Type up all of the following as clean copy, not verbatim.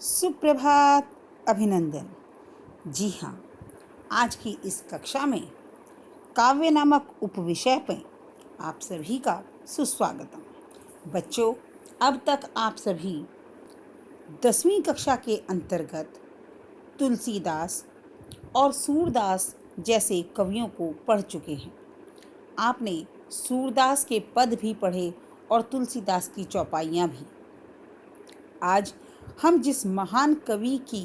सुप्रभात, अभिनंदन। जी हाँ, आज की इस कक्षा में काव्य नामक उपविषय पर आप सभी का सुस्वागतम। बच्चों, अब तक आप सभी 10वीं कक्षा के अंतर्गत तुलसीदास और सूरदास जैसे कवियों को पढ़ चुके हैं। आपने सूरदास के पद भी पढ़े और तुलसीदास की चौपाइयाँ भी। आज हम जिस महान कवि की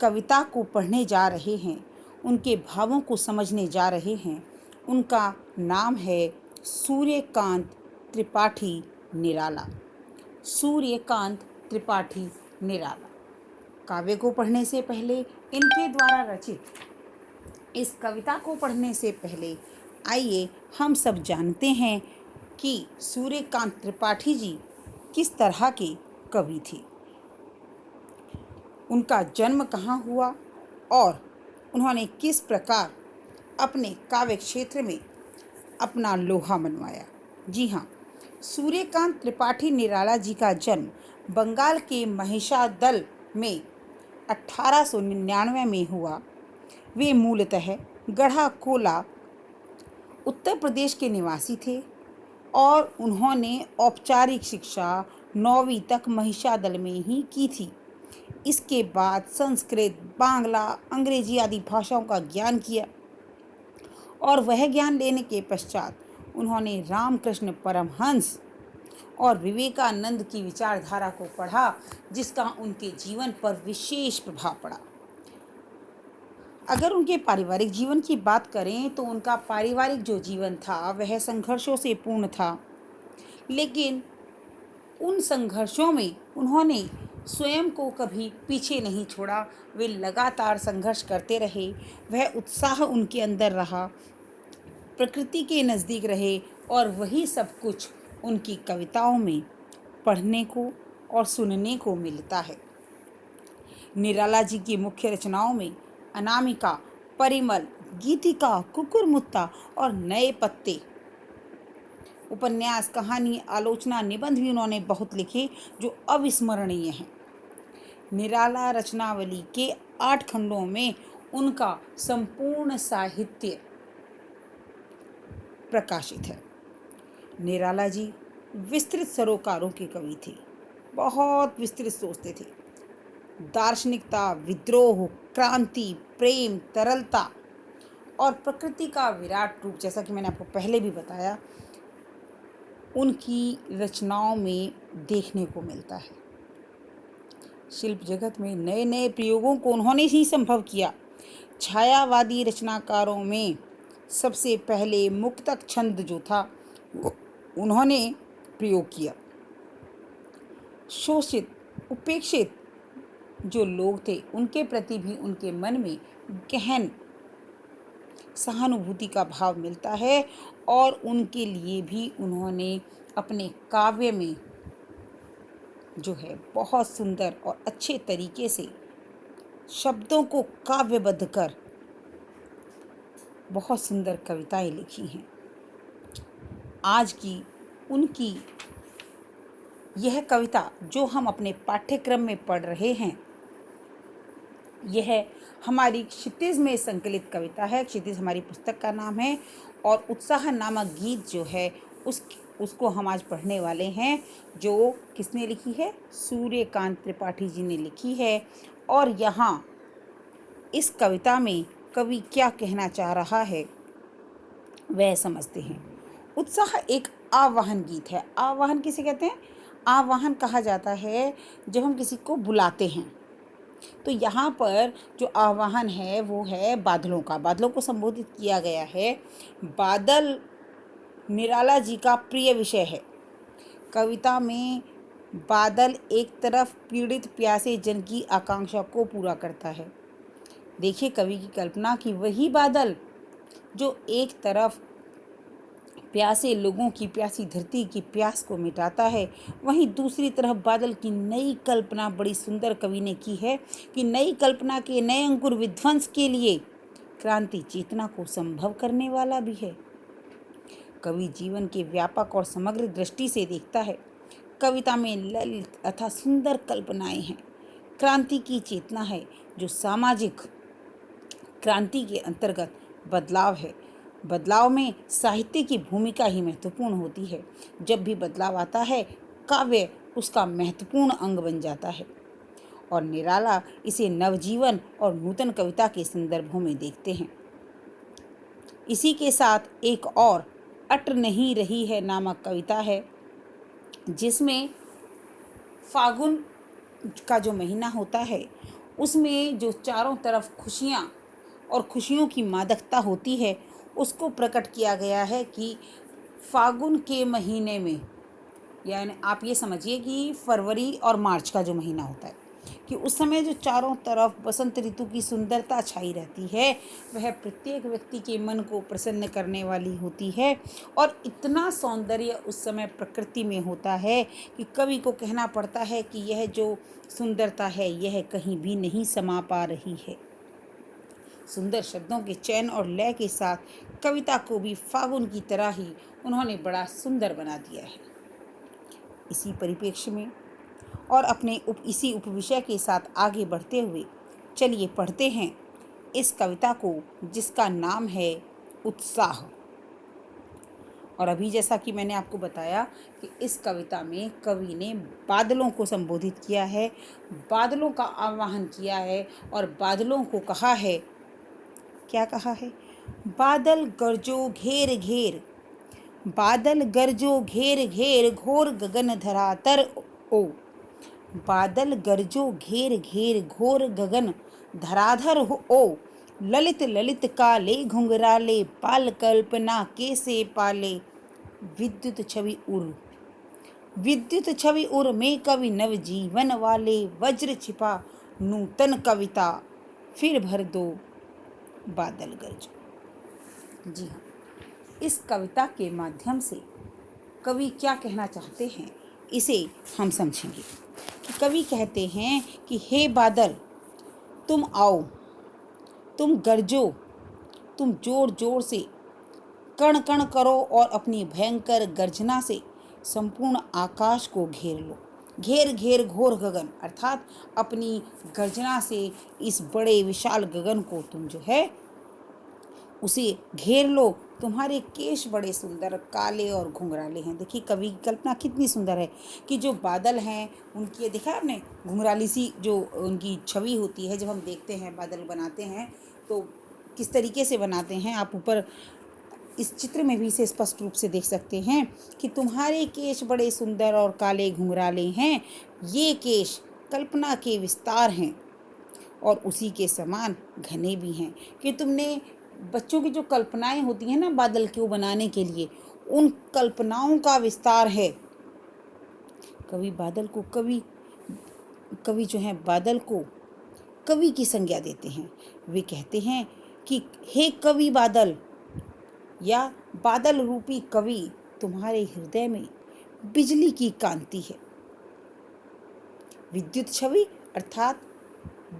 कविता को पढ़ने जा रहे हैं, उनके भावों को समझने जा रहे हैं, उनका नाम है सूर्यकांत त्रिपाठी निराला। सूर्यकांत त्रिपाठी निराला। काव्य को पढ़ने से पहले, इनके द्वारा रचित इस कविता को पढ़ने से पहले आइए हम सब जानते हैं कि सूर्यकांत त्रिपाठी जी किस तरह के कवि थे, उनका जन्म कहाँ हुआ और उन्होंने किस प्रकार अपने काव्य क्षेत्र में अपना लोहा मनवाया। जी हाँ, सूर्यकांत त्रिपाठी निराला जी का जन्म बंगाल के महिषादल में 1899 में हुआ। वे मूलतः गढ़ा कोला, उत्तर प्रदेश के निवासी थे और उन्होंने औपचारिक शिक्षा 9वीं तक महिषादल में ही की थी। इसके बाद संस्कृत, बांग्ला, अंग्रेजी आदि भाषाओं का ज्ञान किया और वह ज्ञान लेने के पश्चात उन्होंने रामकृष्ण परमहंस और विवेकानंद की विचारधारा को पढ़ा, जिसका उनके जीवन पर विशेष प्रभाव पड़ा। अगर उनके पारिवारिक जीवन की बात करें तो उनका पारिवारिक जो जीवन था वह संघर्षों से पूर्ण था, लेकिन उन संघर्षों में उन्होंने स्वयं को कभी पीछे नहीं छोड़ा। वे लगातार संघर्ष करते रहे, वह उत्साह उनके अंदर रहा, प्रकृति के नज़दीक रहे और वही सब कुछ उनकी कविताओं में पढ़ने को और सुनने को मिलता है। निराला जी की मुख्य रचनाओं में अनामिका, परिमल, गीतिका, कुकुरमुत्ता और नए पत्ते, उपन्यास, कहानी, आलोचना, निबंध भी उन्होंने बहुत लिखे जो अविस्मरणीय हैं। निराला रचनावली के 8 खंडों में उनका संपूर्ण साहित्य प्रकाशित है। निराला जी विस्तृत सरोकारों के कवि थे, बहुत विस्तृत सोचते थे। दार्शनिकता, विद्रोह, क्रांति, प्रेम, तरलता और प्रकृति का विराट रूप, जैसा कि मैंने आपको पहले भी बताया, उनकी रचनाओं में देखने को मिलता है। शिल्प जगत में नए नए प्रयोगों को उन्होंने ही संभव किया। छायावादी रचनाकारों में सबसे पहले मुक्तक छंद जो था उन्होंने प्रयोग किया। शोषित, उपेक्षित जो लोग थे उनके प्रति भी उनके मन में गहन सहानुभूति का भाव मिलता है और उनके लिए भी उन्होंने अपने काव्य में जो है बहुत सुंदर और अच्छे तरीके से शब्दों को काव्यबद्ध कर बहुत सुंदर कविताएं लिखी हैं। आज की उनकी यह कविता जो हम अपने पाठ्यक्रम में पढ़ रहे हैं, यह हमारी क्षितिज में संकलित कविता है। क्षितिज हमारी पुस्तक का नाम है और उत्साह नामक गीत जो है उसको हम आज पढ़ने वाले हैं, जो किसने लिखी है? सूर्यकांत त्रिपाठी जी ने लिखी है। और यहाँ इस कविता में कवि क्या कहना चाह रहा है वह समझते हैं। उत्साह एक आवाहन गीत है। आवाहन किसे कहते हैं? आवाहन कहा जाता है जब हम किसी को बुलाते हैं। तो यहाँ पर जो आवाहन है वो है बादलों का। बादलों को संबोधित किया गया है। बादल निराला जी का प्रिय विषय है। कविता में बादल एक तरफ पीड़ित प्यासे जन की आकांक्षा को पूरा करता है। देखिए कवि की कल्पना कि वही बादल जो एक तरफ प्यासे लोगों की, प्यासी धरती की प्यास को मिटाता है, वहीं दूसरी तरफ बादल की नई कल्पना बड़ी सुंदर कवि ने की है कि नई कल्पना के नए अंकुर विध्वंस के लिए क्रांति चेतना को संभव करने वाला भी है। कवि जीवन के व्यापक और समग्र दृष्टि से देखता है। कविता में ललित अथवा सुंदर कल्पनाएं हैं। क्रांति की चेतना है, जो सामाजिक क्रांति के अंतर्गत बदलाव है। बदलाव में साहित्य की भूमिका ही महत्वपूर्ण होती है। जब भी बदलाव आता है, काव्य उसका महत्वपूर्ण अंग बन जाता है। और निराला इसे नवजीवन और नूतन कविता के संदर्भों में देखते हैं। इसी के साथ एक और अट नहीं रही है नामक कविता है, जिसमें फागुन का जो महीना होता है, उसमें जो चारों तरफ खुशियाँ और खुशियों की मादकता होती है, उसको प्रकट किया गया है कि फागुन के महीने में, यानी आप ये समझिए कि फरवरी और मार्च का जो महीना होता है, कि उस समय जो चारों तरफ बसंत ऋतु की सुंदरता छाई रहती है, वह प्रत्येक व्यक्ति के मन को प्रसन्न करने वाली होती है। और इतना सौंदर्य उस समय प्रकृति में होता है कि कवि को कहना पड़ता है कि यह जो सुंदरता है, यह कहीं भी नहीं समा पा रही है। सुंदर शब्दों के चयन और लय के साथ कविता को भी फागुन की तरह ही उन्होंने बड़ा सुंदर बना दिया है। इसी परिप्रेक्ष्य में और अपने इसी उपविषय के साथ आगे बढ़ते हुए चलिए पढ़ते हैं इस कविता को, जिसका नाम है उत्साह। और अभी जैसा कि मैंने आपको बताया कि इस कविता में कवि ने बादलों को संबोधित किया है, बादलों का आह्वान किया है और बादलों को कहा है, क्या कहा है? बादल गरजो घेर घेर, बादल गरजो घेर घेर, घोर गगन धरातर ओ। बादल गरजो घेर घेर, घोर गगन धराधर ओ। ललित ललित काले घुंघराले, पाल कल्पना के से पाले। विद्युत छवि उर, विद्युत छवि उर में कवि नव जीवन वाले। वज्र छिपा नूतन कविता, फिर भर दो बादल गरजो। जी हाँ, इस कविता के माध्यम से कवि क्या कहना चाहते हैं, इसे हम समझेंगे। कि कवि कहते हैं कि हे बादल, तुम आओ, तुम गरजो, तुम जोर जोर से कण कण करो और अपनी भयंकर गर्जना से संपूर्ण आकाश को घेर लो। घेर घेर घोर गगन, अर्थात अपनी गर्जना से इस बड़े विशाल गगन को तुम जो है उसे घेर लो। तुम्हारे केश बड़े सुंदर काले और घुंघराले हैं। देखिए कवि की कल्पना कितनी सुंदर है कि जो बादल हैं उनकी, देखा है आपने, घुंघराली सी जो उनकी छवि होती है। जब हम देखते हैं बादल बनाते हैं तो किस तरीके से बनाते हैं, आप ऊपर इस चित्र में भी इसे स्पष्ट रूप से देख सकते हैं कि तुम्हारे केश बड़े सुंदर और काले घुंघराले हैं। ये केश कल्पना के विस्तार हैं और उसी के समान घने भी हैं। कि तुमने बच्चों की जो कल्पनाएं होती हैं ना बादल को बनाने के लिए, उन कल्पनाओं का विस्तार है। कवि बादल को कवि जो है बादल को कवि की संज्ञा देते हैं। वे कहते हैं कि हे कवि बादल, या बादल रूपी कवि, तुम्हारे हृदय में बिजली की कांति है। विद्युत छवि अर्थात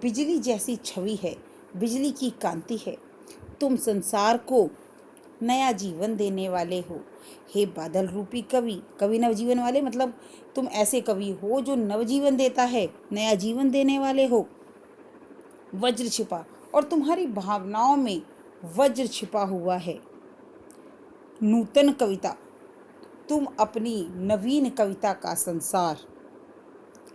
बिजली जैसी छवि है, बिजली की कांति है। तुम संसार को नया जीवन देने वाले हो। हे बादल रूपी कवि, कवि नवजीवन वाले, मतलब तुम ऐसे कवि हो जो नवजीवन देता है, नया जीवन देने वाले हो। वज्र छिपा, और तुम्हारी भावनाओं में वज्र छिपा हुआ है। नूतन कविता, तुम अपनी नवीन कविता का संसार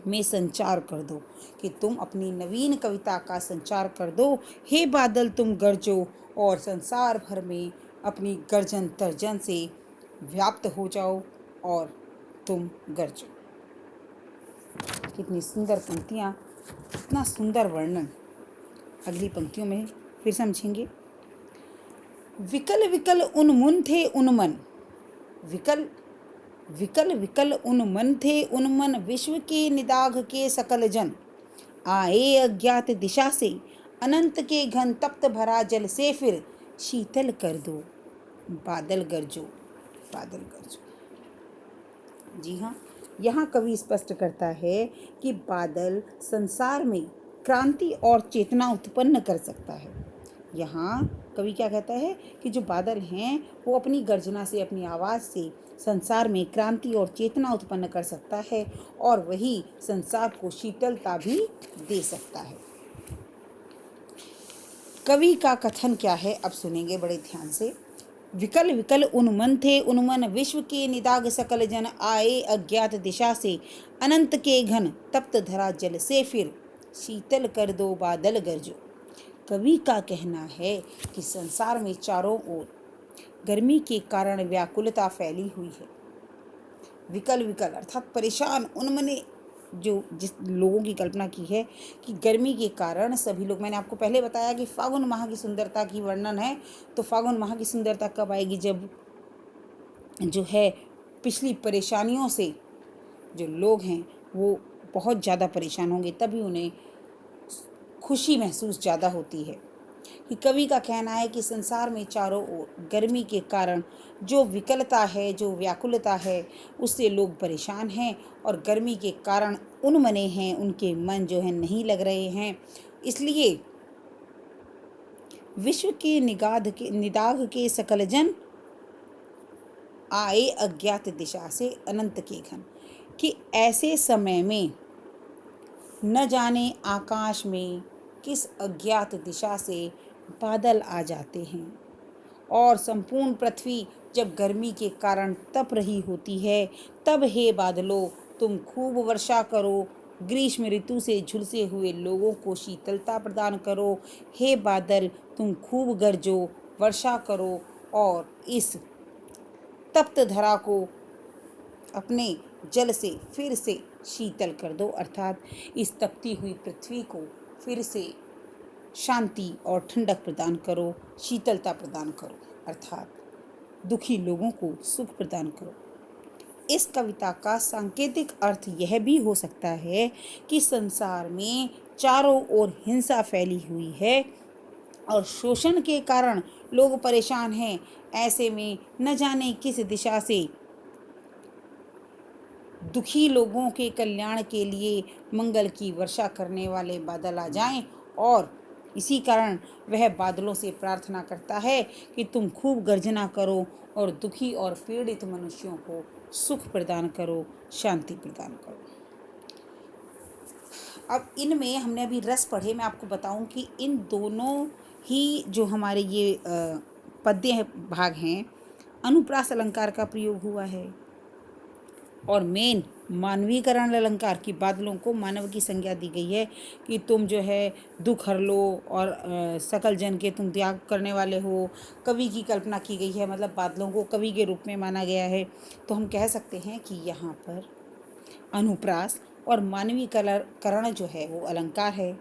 में संचार कर दो, कि तुम अपनी नवीन कविता का संचार कर दो। हे बादल तुम गरजो और संसार भर में अपनी गर्जन तर्जन से व्याप्त हो जाओ और तुम गरजो। कितनी सुंदर पंक्तियाँ, कितना सुंदर वर्णन। अगली पंक्तियों में फिर समझेंगे। विकल विकल उन्मुन थे उन्मन, विकल विकल विकल उन्मन थे उन्मन, विश्व के निदाघ के सकल जन। आए अज्ञात दिशा से अनंत के घन, तप्त भरा जल से फिर शीतल कर दो बादल गरजो, बादल गरजो। जी हाँ, यहाँ कवि स्पष्ट करता है कि बादल संसार में क्रांति और चेतना उत्पन्न कर सकता है। यहाँ कवि क्या कहता है कि जो बादल हैं वो अपनी गर्जना से, अपनी आवाज़ से संसार में क्रांति और चेतना उत्पन्न कर सकता है और वही संसार को शीतलता भी दे सकता है। कवि का कथन क्या है, अब सुनेंगे बड़े ध्यान से। विकल विकल उन्मन थे उन्मन विश्व के निदाग सकल जन आए अज्ञात दिशा से अनंत के घन तप्त धरा जल से फिर शीतल कर दो बादल गरजो। कवि का कहना है कि संसार में चारों ओर गर्मी के कारण व्याकुलता फैली हुई है। विकल विकल अर्थात परेशान उन्मने, जो जिस लोगों की कल्पना की है कि गर्मी के कारण सभी लोग, मैंने आपको पहले बताया कि फागुन माह की सुंदरता की वर्णन है, तो फागुन माह की सुंदरता कब आएगी, जब जो है पिछली परेशानियों से जो लोग हैं वो बहुत ज़्यादा परेशान होंगे, तभी उन्हें खुशी महसूस ज़्यादा होती है। कि कवि का कहना है कि संसार में चारों ओर गर्मी के कारण जो विकलता है, जो व्याकुलता है, उससे लोग परेशान हैं और गर्मी के कारण उन्मने हैं, उनके मन जो है नहीं लग रहे हैं। इसलिए विश्व के निदाघ के सकल जन आए अज्ञात दिशा से अनंत के घन, कि ऐसे समय में न जाने आकाश में किस अज्ञात दिशा से बादल आ जाते हैं और संपूर्ण पृथ्वी जब गर्मी के कारण तप रही होती है, तब हे बादलों तुम खूब वर्षा करो, ग्रीष्म ऋतु से झुलसे हुए लोगों को शीतलता प्रदान करो। हे बादल तुम खूब गरजो, वर्षा करो और इस तप्त धरा को अपने जल से फिर से शीतल कर दो, अर्थात इस तपती हुई पृथ्वी को फिर से शांति और ठंडक प्रदान करो, शीतलता प्रदान करो, अर्थात दुखी लोगों को सुख प्रदान करो। इस कविता का सांकेतिक अर्थ यह भी हो सकता है कि संसार में चारों ओर हिंसा फैली हुई है और शोषण के कारण लोग परेशान हैं। ऐसे में न जाने किस दिशा से दुखी लोगों के कल्याण के लिए मंगल की वर्षा करने वाले बादल आ जाएं और इसी कारण वह बादलों से प्रार्थना करता है कि तुम खूब गर्जना करो और दुखी और पीड़ित मनुष्यों को सुख प्रदान करो, शांति प्रदान करो। अब इनमें हमने अभी रस पढ़े, मैं आपको बताऊं कि इन दोनों ही जो हमारे ये पद्य भाग हैं, अनुप्रास अलंकार का प्रयोग हुआ है और मेन मानवीकरण अलंकार की बादलों को मानव की संज्ञा दी गई है कि तुम जो है दुख हर लो और सकल जन के तुम त्याग करने वाले हो। कवि की कल्पना की गई है, मतलब बादलों को कवि के रूप में माना गया है। तो हम कह सकते हैं कि यहाँ पर अनुप्रास और मानवीकरण जो है वो अलंकार है।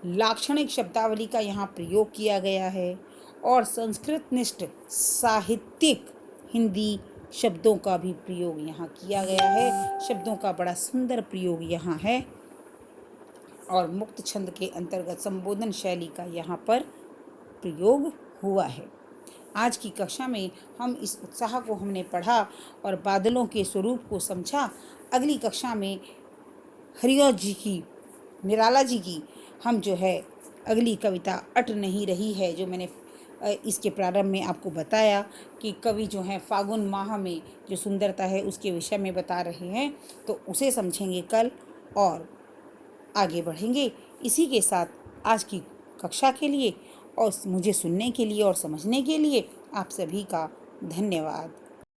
लाक्षणिक शब्दावली का यहाँ प्रयोग किया गया है और संस्कृत निष्ठ साहित्यिक हिंदी शब्दों का भी प्रयोग यहाँ किया गया है। शब्दों का बड़ा सुंदर प्रयोग यहाँ है और मुक्त छंद के अंतर्गत संबोधन शैली का यहाँ पर प्रयोग हुआ है। आज की कक्षा में हम इस उत्साह को हमने पढ़ा और बादलों के स्वरूप को समझा। अगली कक्षा में हरिऔध जी की, निराला जी की हम जो है अगली कविता अट नहीं रही है, जो मैंने इसके प्रारंभ में आपको बताया कि कवि जो है फागुन माह में जो सुंदरता है उसके विषय में बता रहे हैं, तो उसे समझेंगे कल और आगे बढ़ेंगे। इसी के साथ आज की कक्षा के लिए और मुझे सुनने के लिए और समझने के लिए आप सभी का धन्यवाद।